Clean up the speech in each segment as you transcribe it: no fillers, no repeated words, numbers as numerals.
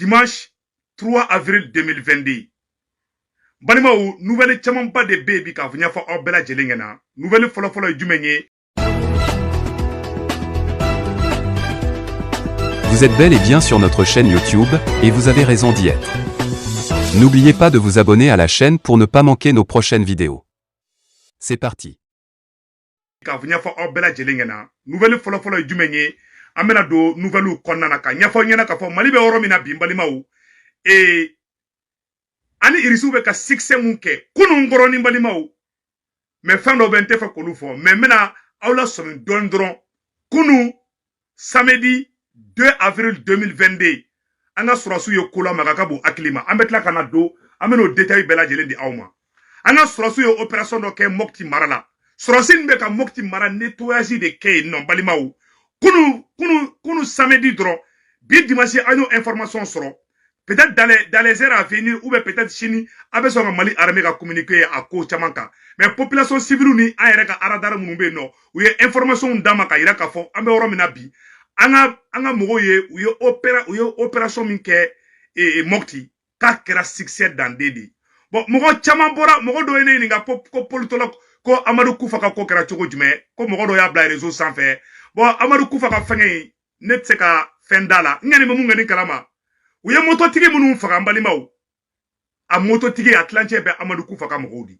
dimanche 3 avril 2022. Balimaw nouvelle caman ba de baby ka fanya fa obela jelengena. Nouvelle folo jumenye. Vous êtes bel et bien sur notre chaîne YouTube, et vous avez raison d'y être. N'oubliez pas de vous abonner à la chaîne pour ne pas manquer nos prochaines vidéos. C'est parti. Nouvelle folo jumenye. Amena do nouvelle konnana ka nyafo nyana ka fo malibe oromina bimbalimaw. Et ani irisu be ka succès mun ke kunu ngoroni mbalimaw. Mais fin do bente fa kolu fo mais mena awla somi dondron kunu samedi 2 avril 2022 anga surasu yo kula magakabu aklima ambetla kana do ameno détail bela jelen di awma anga surasu yo opération do ke mokti marala surasin be ka mokti mara nettoyage de ke non balimaw kunu samedi dron bi dimanche agno information soro peut-être dans les heures à venir ou peut-être chini abeso mali armée ka communiquer à ko chamanka mais population civile ni ayere ka aradara munumbe no ou information ndama ka ira ka fo ambe oromina bi anga mogo ye ou opération minke et mokti ka kera succès dans dede bon mogo chaman bora mogo do ene nga ko politologue ko Amadou Koufa ka ko kera chogo jume ko mogo do ya bla réseau sans faire bon Amadou Koufa ka fengé net se ka fendala ngani mo ngani kalama uye moto tigi munu faga mbalimaw a moto tigi Atlantique be Amadou Koufa ka mogodi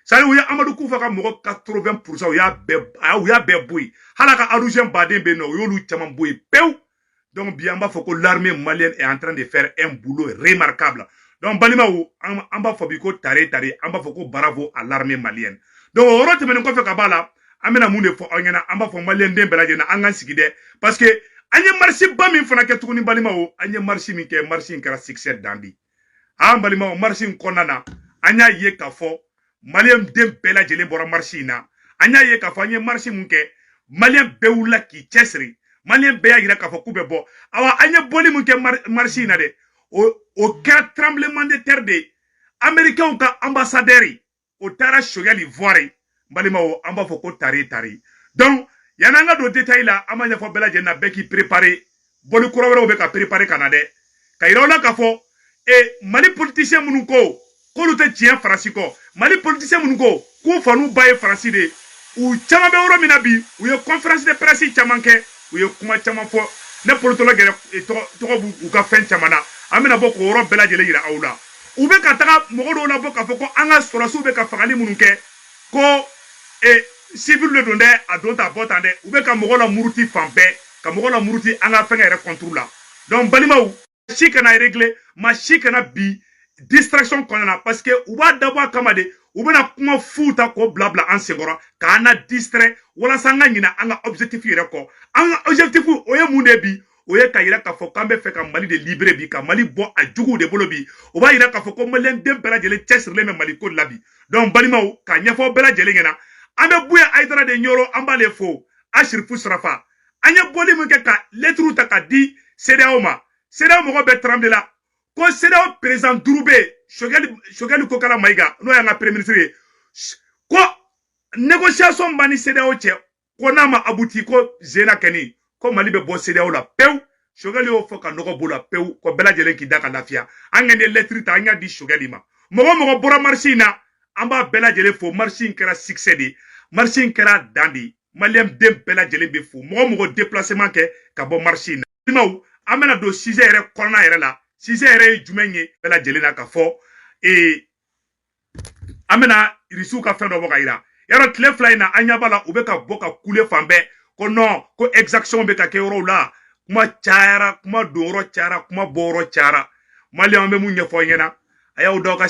sari uye Amadou Koufa ka mogo 80% uya be boy halaka arugent baden be no yolu chaman boy pew donc bien ba foko l'armée malienne est en train de faire un boulot remarquable donc balimaw amba fobiko tare amba foko bravo à l'armée malienne donc orote menen ko fe kabala amena munde fo onyana amba fo malien den belaje na angan sigide parce que anye marché ba min fana ke tukuni balimaw anye marché min ke marché kara succès dandi balimaw marché konana anya ye ka fo malien den belaje le bora marché na anya ye ka fo anye marché mun ke malien bewula ki chesri malien be ya ka fo kube bo awa anye boli mun ke marché na de au cas tremblement de terre de américain ka ambassadeur au tara shogali voire balimaw amba fo ko tari donc yananga do détail la amanya fo bela jenna beki préparer boli kurawero be ka préparer kanade kayrola ka fo et mali politicien munu ko lute tien franciko mali politicien munu ko fanu baye franci de ou chama be oro minabi ou ye conférence de presse chamanke ou ye kuma chama fo ne politologue to bu ka fen chamana amena boko oro bela jele ira awla ou be ka taka mogodo la boka fo ko anga sorasu be ka fagali mununke ko et civil le donde a donta botande ou be ka mogola muruti fambe ka mogola muruti anga fengere contrôle la donc balimaw chikana régler ma chikana bi distraction konana parce que ou ba d'abord kamade ou be na kuma futa ko blabla en segora ka na distrait wala sanga nyina anga objectif yere ko anga objectif o ye munde bi o ye ka yira ka fo kambe fe ka mali de libre bi ka mali bo a jugu de bolo bi o ba yira ka fo ko malen dem bela jele chesre le mali ko labi donc balimaw ka nyafo bela jele ngena ame bouye aydara de nyoro amba le fo ashir fusrafa anya boli mu ke ka lettre ta ka di CEDEAO ma CEDEAO mo be tremble la ko CEDEAO président Droubé Choguel Kokala Maïga no ya nga premier ministre ko négociation bani CEDEAO che ko na ma abouti ko zena keni ko mali be bo CEDEAO la pew Choguel yo fo ka no ko bola pew ko bela jelen ki daka lafia angene lettre ta anya di Choguel ma mo bora marchina amba bela jelen fo marchin kera succès de marché kera dandi malien dem bela jele be fou mogo déplacement ke ka bo marché na maw amena do 6 heures corona yere la 6 heures jumenye bela jele na ka fo et amena risu ka fendo boka ira yaro tle fly na anya bala ubeka boka kule fambe ko non ko exaction be ka ke euro la kuma chara kuma doro chara kuma boro chara malien be munye fo yena ayaw doka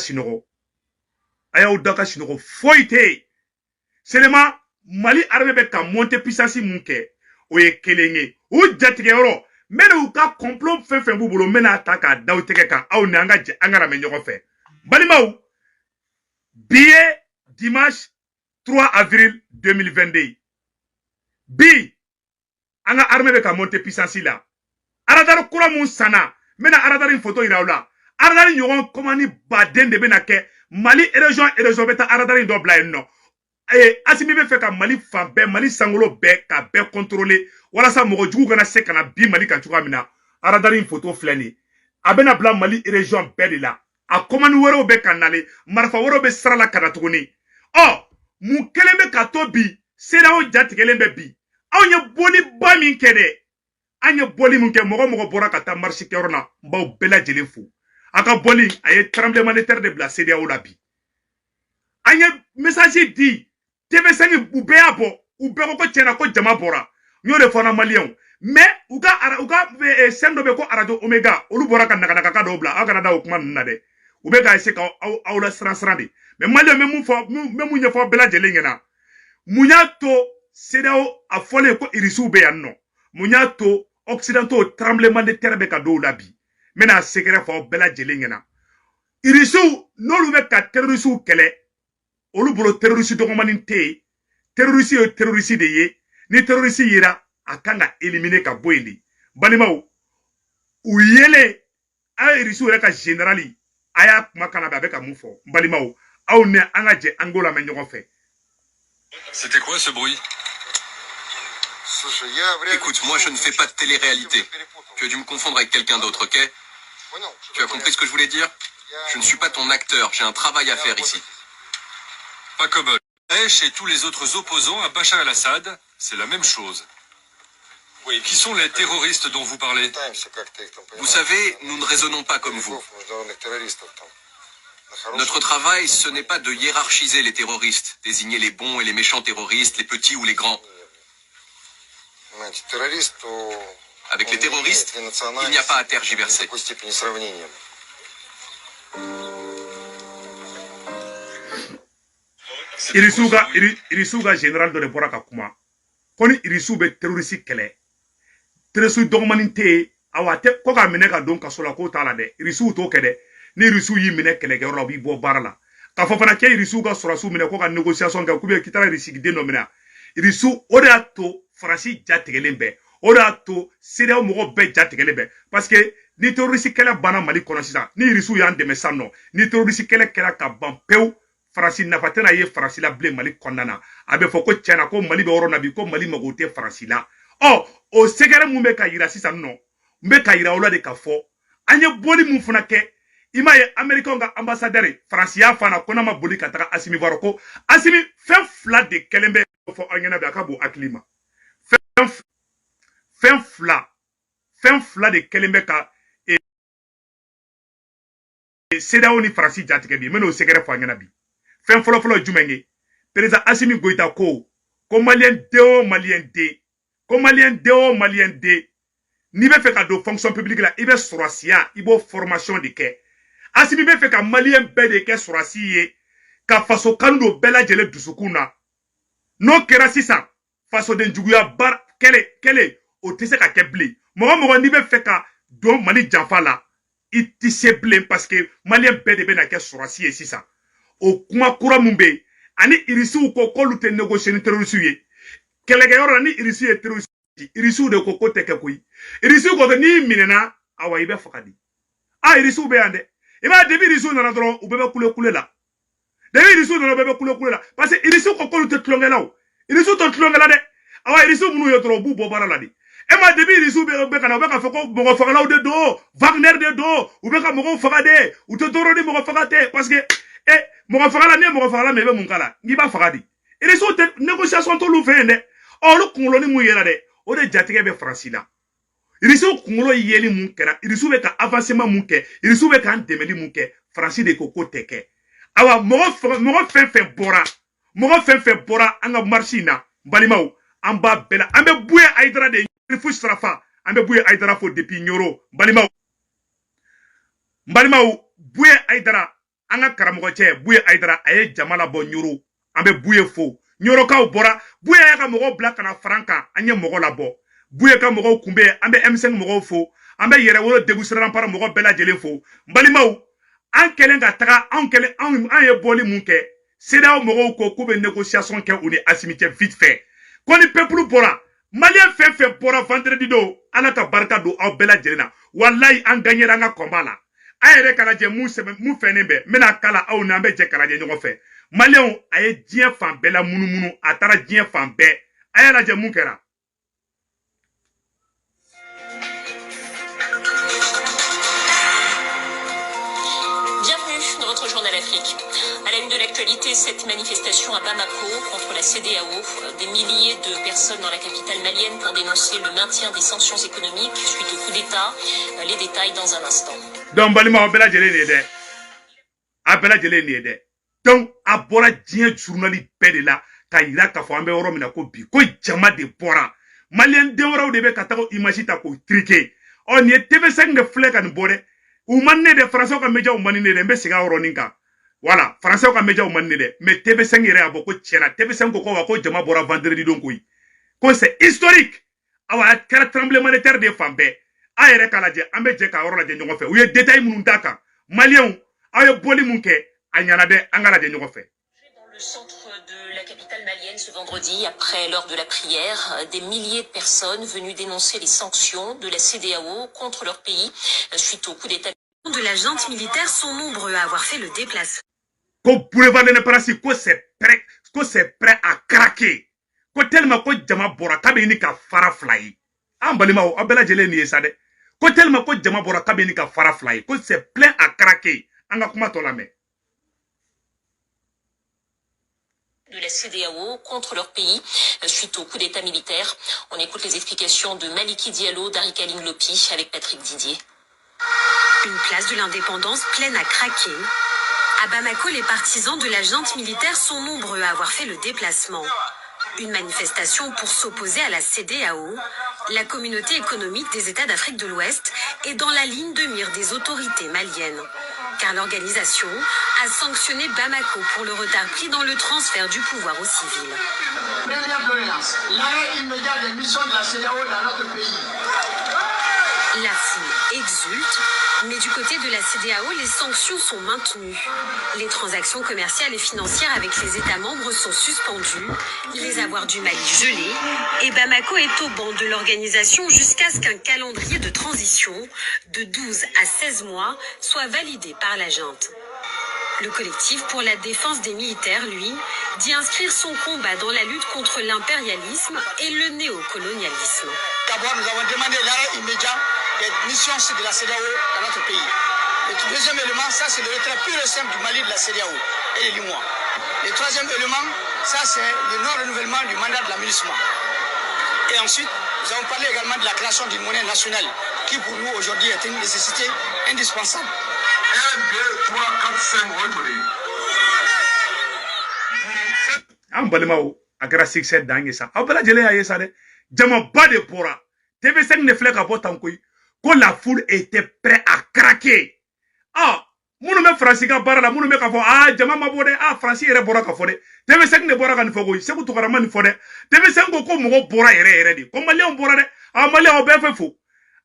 sinogo foite seulement mali armée be ka monter puissance munke o ye kelenge o jatige yoro mena u ka complot fe bubulo mena ataka daw tege ka aw ne anga angara me nyogo fe balimaw billet dimanche 3 avril 2022 bi anga armée be ka monter puissance la aradar kura mun sana mena aradar une photo irawla aradar nyogon komani baden de bena ke mali région beta aradar do bla no asimi be fe ka mali fambe mali sangolo be ka be contrôler wala sa mogo jugu kana se kana bi mali ka tuga mina aradari photo flani abena bla Mali région bɛɛ de la a commande wɛrɛw bɛ ka nale marifa wɛrɛw bɛ sira la ka na tuguni mun kelen bɛ ka to bi CEDEAO jatigɛlen bɛ bi anw ye boli ba min kɛ dɛ an ye boli min kɛ mɔgɔ bɔra ka taa marche kɛyɔrɔ la n b'aw bɛɛ lajɛlen fo a ka boli a ye tremblement de terre de bila CEDEAO la bi an ye message di TV5 u bɛɛ y'a bɔ u bɛɛ ko tiɲɛna ko jama bɔra n y'o de fɔ na maliyɛnw mais u ka sɛn dɔ bɛ ko radio Omega olu bɔra ka nakanaka dɔw bila aw kana da o kuma ninnu na dɛ u bɛ ka essayer ka aw la siran de mais maliyɛnw bɛ mun ɲɛfɔ bɛɛ lajɛlen ɲɛna mun y'a to CEDEAO a fɔlen ko irisiw bɛ yan nɔ mun y'a to occidentaux tremblement de terre bɛ ka dɔw la bi n bɛna secret fɔ aw bɛɛ lajɛlen ɲɛna irisiw n'olu bɛ ka terrorisiw kɛlɛ olu bolo terroriste dɔgɔmanin tɛ yen terroriste ye terroriste de ye ni terroriste yera a kan ka éliminer ka bɔ yen de balimaw u yelen a ye irisiw yɛrɛ ka générali a y'a kuma kan na a bɛ ka mun fɔ balimaw aw ni an ka jɛ an k'o lamɛn ɲɔgɔn fɛ. C'était quoi ce bruit? Écoute, moi je ne fais pas de télé-réalité. Tu as dû me confondre avec quelqu'un d'autre, ok? Tu as compris ce que je voulais dire? Je ne suis pas ton acteur, j'ai un travail à faire ici. Pas comme Daesh et tous les autres opposants à Bachar el-Assad, c'est la même chose. Oui. Qui sont les terroristes dont vous parlez? Vous savez, nous ne raisonnons pas comme vous. Notre travail, ce n'est pas de hiérarchiser les terroristes, désigner les bons et les méchants terroristes, les petits ou les grands. Avec les terroristes, il n'y a pas à tergiverser. Irisiw ka général dɔ de bɔra ka kuma ko ni irisiw bɛ terroriste kɛlɛ terroriste dɔgɔmanin tɛ yen awa tɛ ko k'a minɛ ka don kaso la k'o t'a la dɛ irisiw t'o kɛ dɛ ni irisiw y'i minɛ kɛlɛkɛyɔrɔ la u b'i bɔ baara la k'a fɔ fana k'e irisiw ka sɔrɔsiw minɛ ko ka négociation kɛ k'u bɛ k'i taara irisigiden dɔ minɛ irisiw o de y'a to Faransi jatigɛlen bɛɛ o de y'a to CEDEAO mɔgɔw bɛɛ jatigɛlen bɛɛ parce que ni terroriste kɛlɛ banna Mali kɔnɔ sisan ni irisiw y'an dɛmɛ sisan nɔ ni terroriste kɛlɛ kɛra ka ban pewu Faransi nafa tɛna ye Faransi la bilen Mali kɔnɔna na a bɛ fɔ ko tiɲɛna ko Mali bɛ yɔrɔ na bi ko Mali mago tɛ Faransi la o sɛgɛrɛ mun bɛ ka yira sisan nɔ n bɛ ka yira o la de ka fɔ an ye boli mun fana kɛ i m'a ye Américains ka ambassadeur Faransi y'a fana ko n'a ma boli ka taga Asimi Baro ko Asimi fɛn fila de kɛlen bɛ fɔ aw ɲɛna bi a ka bon hakili ma fɛn fila de kɛlen bɛ ka CEDEAO ni Faransi jatigɛ bi n bɛn'o sɛgɛrɛ fɔ aw ɲɛna bi fɛn fɔlɔ jumɛn ye président Assimi Goïta ko malien den n'i bɛ fɛ ka don fonction publique la i bɛ sɔrɔsiya i b'o formation de kɛ Assimi bɛ fɛ ka malien bɛɛ de kɛ sɔrɔsi ye ka faso kanu don bɛɛ lajɛlen dusukun na n'o kɛra sisan fasoden juguya kɛlɛ o tɛ se ka kɛ bilen mɔgɔ n'i bɛ fɛ ka don Mali janfa la i tɛ se bilen parce que malien bɛɛ de bɛ na kɛ sɔrɔsi ye sisan o kuma kura mun bɛ yen ani irisiw ko k'olu tɛ négocier ni terroriste ye kɛlɛkɛyɔrɔ la ni irisi ye terroriste irisiw de ko tɛ kɛ koyi irisiw ko n'i minɛna awa i bɛ faga di irisiw bɛ yan dɛ i b'a depuis irisiw nana dɔrɔn u bɛɛ bɛ kule la depuis irisiw nana u bɛɛ bɛ kule la parce que irisiw ko k'olu tɛ tulonkɛ la o irisiw tɛ tulonkɛ la dɛ awa irisiw minnu ye dɔrɔn u b'u bɔ baara la de depuis irisiw bɛ ka na u bɛ ka fɔ ko mɔgɔ fagalaw de don Wagner de don u bɛ ka mɔgɔw faga de u tɛ dɔrɔn ni mɔgɔ faga tɛ parce que mɔgɔ fagala ni mɔgɔ fagala mais i bɛ mun k'a la n'i b'a faga di irisiw tɛ négociation t'olu fɛ yen dɛ olu kunkoloni mun yera dɛ o de jatigɛ bɛ Faransi la irisiw kunkolo yeli mun kɛra irisiw bɛ ka avancement mun kɛ irisiw bɛ k'an dɛmɛli mun kɛ Faransi de ko tɛ kɛ awa mɔgɔ fɛn fɛn bɔra an ka marche in na balimaw an b'a bɛɛ la an bɛ Buye Aïdara de fu sirafa an bɛ Buye Aïdara fo depuis Nyoro balimaw Buye Aïdara an ka karamɔgɔ cɛ Buye Aïdara a ye jama labɔ Nyoro an bɛ Buye fo Nyorokaw bɔra Buye y'a ka mɔgɔw bila ka na Faran kan an ye mɔgɔ labɔ Buye ka mɔgɔw kun bɛ an bɛ M5 mɔgɔw fo an bɛ Yɛrɛwolo Degu Sirampara mɔgɔ bɛɛ lajɛlen fo balimaw an kɛlen ka taga an ye bɔli mun kɛ CEDEAO mɔgɔw ko k'u bɛ négociation kɛ u ni Assimi cɛ vite fait ko ni peuple bɔra malien fɛn bɔra vendredi don ala ka barika don aw bɛɛ lajɛlen na wallahi an gagnera an ka combat la a yɛrɛ ka lajɛ mun fɛnnen bɛ n bɛna kala aw ni an bɛ jɛ ka lajɛ ɲɔgɔn fɛ malien a ye diɲɛ fan bɛɛ la munumunu a taara diɲɛ fan bɛɛ a y'a lajɛ mun kɛra l'Afrique. À la une de l'actualité, cette manifestation à Bamako contre la CEDEAO. Des milliers de personnes dans la capitale malienne pour dénoncer le maintien des sanctions économiques suite au coup d'État. Les détails dans un instant. Donc, Balima, Abela Djele Nede. Donc, Abora Dien journaliste Pedela, Kaira Kafambe Oromina Kobi, Ko Jama de Bora. Malien Deora de Bekatako Imagita ko triqué. On y est TV5 de Flek and Bode. Ou mané de François Kameja ou Manine de Messiga Oroninka. Voilà, François Kameja ou Manine. Mais TV5 irait à beaucoup de Tchena. TV5 Koko Wako Jama Bora vendredi donc oui. Quand c'est historique. Awa kera tremblement de terre de Fambe. Aere Kaladje, Ambe Djeka Orola de Nyofe. Ou yé détail Mounundaka. Malien, Aye Boli Munke, Agnanade, Angala de Nyofe. Dans le centre de la capitale malienne ce vendredi, après l'heure de la prière, des milliers de personnes venues dénoncer les sanctions de la CEDEAO contre leur pays suite au coup d'État. De la junte militaire sont nombreux à avoir fait le déplacement. Ko boulevard de Neparasi, ko c'est prêt à craquer. Ko tellement ko jama bora kabini ka fara fly. Ambalima o abela jele ni esade. Ko tellement ko jama bora kabini ka fara fly. Ko c'est plein à craquer. Anga kuma to la me. De la CEDEAO contre leur pays suite au coup d'État militaire. On écoute les explications de Maliki Diallo, d'Arika Linglopi avec Patrick Didier. Une place de l'indépendance pleine à craquer. À Bamako, les partisans de la junte militaire sont nombreux à avoir fait le déplacement. Une manifestation pour s'opposer à la CEDEAO, la communauté économique des États d'Afrique de l'Ouest, est dans la ligne de mire des autorités maliennes. Car l'organisation a sanctionné Bamako pour le retard pris dans le transfert du pouvoir aux civils. L'arrêt immédiat des missions de la CEDEAO dans notre pays. La foule exulte, mais du côté de la CEDEAO, les sanctions sont maintenues. Les transactions commerciales et financières avec les États membres sont suspendues, les avoirs du Mali gelés, et Bamako est au banc de l'organisation jusqu'à ce qu'un calendrier de transition de 12 à 16 mois soit validé par la junte. Le collectif pour la défense des militaires, lui, dit inscrire son combat dans la lutte contre l'impérialisme et le néocolonialisme. D'abord, nous avons demandé l'arrêt immédiat des missions de la CEDEAO dans notre pays. Le deuxième élément, ça c'est le retrait pur et simple du Mali de la CEDEAO et les Limois. Le troisième élément, ça c'est le non-renouvellement du mandat de l'aménagement. Et ensuite, nous avons parlé également de la création d'une monnaie nationale qui pour nous aujourd'hui est une nécessité indispensable. 1, 2, 3, 4, 5, retenez. Ambalimao, Agara 6 dans ça. Abela Jele a yesade. Jama ba de pora. TV5 ne flèque à Botankoui. Quand la foule était prête à craquer. Ah, mounou me Francika barala, mounou me kafo. Ah, Jama mabode. Ah, Francis ere bora kafode. TV5 ne bora kan fogo. C'est tout carrément ni fode. TV5 ko mo bora ere di. Comme malien bora de. Ah, malien obe fo.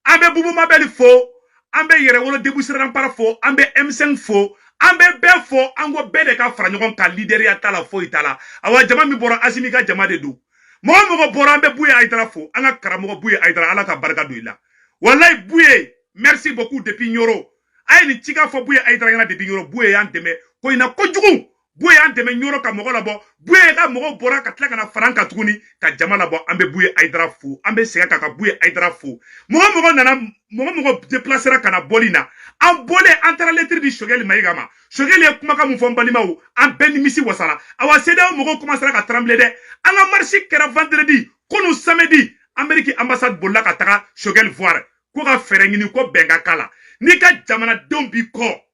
Ambe bubu mabeli fo. Ambe yere wolo debusira para fo. Ambe M5 fo. Ambe be fo. Ango be de ka franyon ka leaderia tala fo itala. Awa Jama mi bora asimi ka Jama de do. Mogo bora ambe bouye aïdra fo. Anga karamogo bouye aïdra ala ka barka do ila. Wallahi bouye. Merci beaucoup depuis Nyoro. Aïe ni tika fo bouye aïdra yana depuis Nyoro. Bouye yan deme. Ko ina kojugu. Bouye yan deme Nyoro ka mogo labo. Bouye ka mogo bora ka tlaka na franka tukuni. Ka Jama labo ambe bouye aïdra fo. Ambe sega ka bouye aïdra fo. Mogo nana. Mogo déplacera kana bolina. An bolé entre lettre di Shogel Maïgama. Shogel ye kumaka mu fombalima ou. An ben misi wasala. Awa CEDEAO mogo commencera ka trembler de. An la marche kera vendredi. Kono samedi. Amérique ambassade bolla ka taga Shogel voir. Ko ka ferengini ko benga kala. Ni ka jamana dombi ko.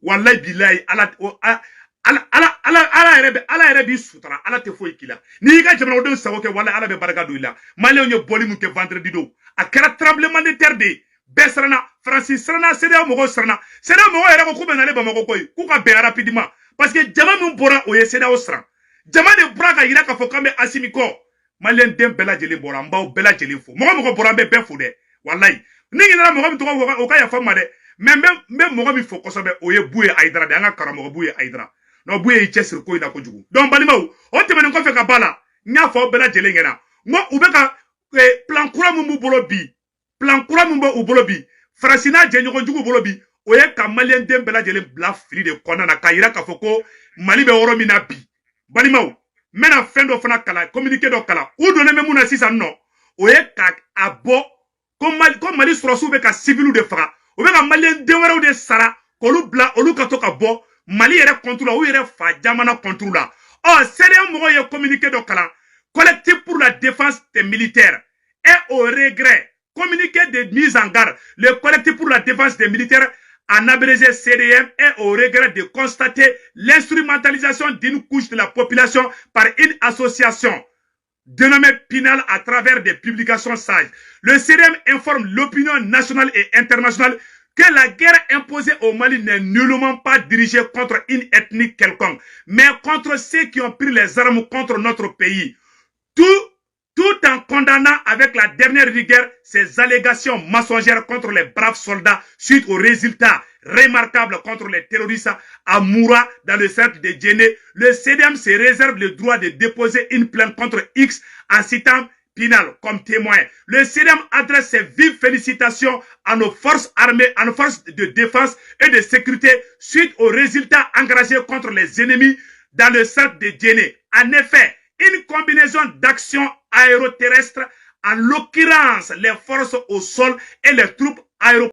Wallahi billahi ala erebi sutra. Ala te foi kila. Ni ka jamana odon sawoke wallahi ala be baraka do ila. Malé onye boli mu ke vendredi do. A kera tremblement de terre de. Besrana, Francis Srana, CEDEAO mogo Srana. CEDEAO mogo era ko kubenale ba mogo koy. Ku ka be rapidement. Parce que jama mun bora oye CEDEAO Sran. Jama de bora ka yira ka fo kambe asimiko. Malien dem bela jeli bora mbaw bela jeli fo. Mogo bora be fo de. Wallahi. Ni ngina mogo mi to ko ka ya fama de. Même mogo mi fo kosobe oye bouye aïdra de anga karamo bouye aïdra. No bouye i chesir ko ina ko jugu. Donc balimaw, o temene ko fe ka bala. Nya fo bela jeli ngena. Mo ubeka plan kura mu bolo bi. Plan kura mumbo u bolobi Francina jenyo jugu bolobi oye ka malien dem bela jele bla fili de kona na kayira ka foko mali be oro mina bi balimaw mena fendo fana kala communiquer do kala u do ne memuna sisa no oye ka abo ko mali sorosu be ka civilu de fra o be ka malien de wero de sara ko lu bla olu ka to ka bo Mali yɛrɛ contre la ou yɛrɛ fa jamana contre la. Oh, CEDEAO mɔgɔw ye communiqué dɔ kalan. Collectif pour la défense des militaires est au regret. Communiqué de mise en garde. Le collectif pour la défense des militaires, en abrégé CDM, est au regret de constater l'instrumentalisation d'une couche de la population par une association dénommée Pinal à travers des publications sages. Le CDM informe l'opinion nationale et internationale que la guerre imposée au Mali n'est nullement pas dirigée contre une ethnie quelconque, mais contre ceux qui ont pris les armes contre notre pays. Tout en condamnant avec la dernière rigueur ces allégations mensongères contre les braves soldats suite aux résultats remarquables contre les terroristes à Moura dans le cercle de Djenné, le CDM se réserve le droit de déposer une plainte contre X en citant Pinal comme témoin. Le CDM adresse ses vives félicitations à nos forces armées, à nos forces de défense et de sécurité suite aux résultats engagés contre les ennemis dans le cercle de Djenné. En effet, une combinaison d'actions aéroterrestres, en l'occurrence les forces au sol et les troupes aéroportuaires,